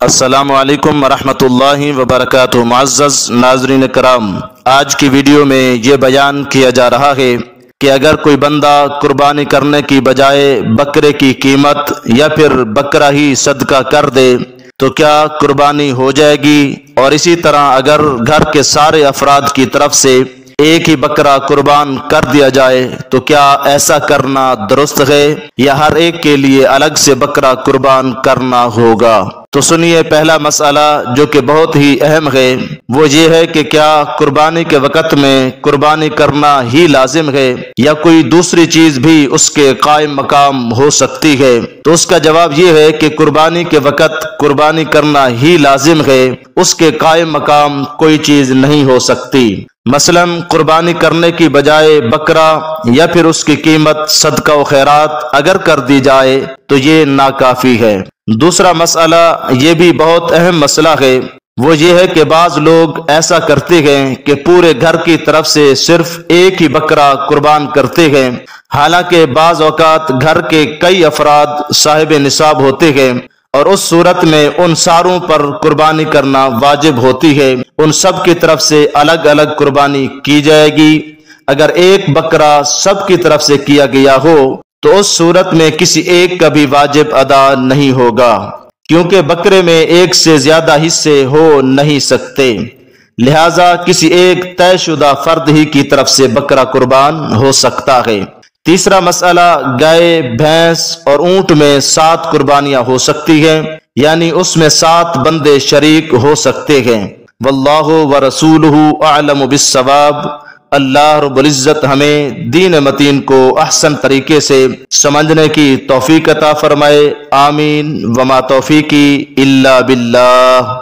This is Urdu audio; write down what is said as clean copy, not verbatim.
السلام علیکم ورحمۃ اللہ وبرکاتہ۔ معزز ناظرین کرام، آج کی ویڈیو میں یہ بیان کیا جا رہا ہے کہ اگر کوئی بندہ قربانی کرنے کی بجائے بکرے کی قیمت یا پھر بکرا ہی صدقہ کر دے تو کیا قربانی ہو جائے گی؟ اور اسی طرح اگر گھر کے سارے افراد کی طرف سے ایک ہی بکرا قربان کر دیا جائے تو کیا ایسا کرنا درست ہے یا ہر ایک کے لیے الگ سے بکرا قربان کرنا ہوگا؟ تو سنیے، پہلا مسئلہ جو کہ بہت ہی اہم ہے وہ یہ ہے کہ کیا قربانی کے وقت میں قربانی کرنا ہی لازم ہے یا کوئی دوسری چیز بھی اس کے قائم مقام ہو سکتی ہے؟ تو اس کا جواب یہ ہے کہ قربانی کے وقت قربانی کرنا ہی لازم ہے، اس کے قائم مقام کوئی چیز نہیں ہو سکتی۔ مثلا قربانی کرنے کی بجائے بکرا یا پھر اس کی قیمت صدقہ و خیرات اگر کر دی جائے تو یہ ناکافی ہے۔ دوسرا مسئلہ، یہ بھی بہت اہم مسئلہ ہے، وہ یہ ہے کہ بعض لوگ ایسا کرتے ہیں کہ پورے گھر کی طرف سے صرف ایک ہی بکرا قربان کرتے ہیں، حالانکہ بعض اوقات گھر کے کئی افراد صاحب نصاب ہوتے ہیں اور اس صورت میں ان ساروں پر قربانی کرنا واجب ہوتی ہے، ان سب کی طرف سے الگ الگ قربانی کی جائے گی۔ اگر ایک بکرا سب کی طرف سے کیا گیا ہو تو اس صورت میں کسی ایک کا بھی واجب ادا نہیں ہوگا، کیونکہ بکرے میں ایک سے زیادہ حصے ہو نہیں سکتے، لہذا کسی ایک طے شدہ فرد ہی کی طرف سے بکرا قربان ہو سکتا ہے۔ تیسرا مسئلہ، گائے، بھینس اور اونٹ میں 7 قربانیاں ہو سکتی ہیں، یعنی اس میں 7 بندے شریک ہو سکتے ہیں۔ واللہ ورسولہ اعلم بالصواب۔ اللہ رب العزت ہمیں دین متین کو احسن طریقے سے سمجھنے کی توفیق عطا فرمائے، آمین۔ وما توفیقی الا باللہ۔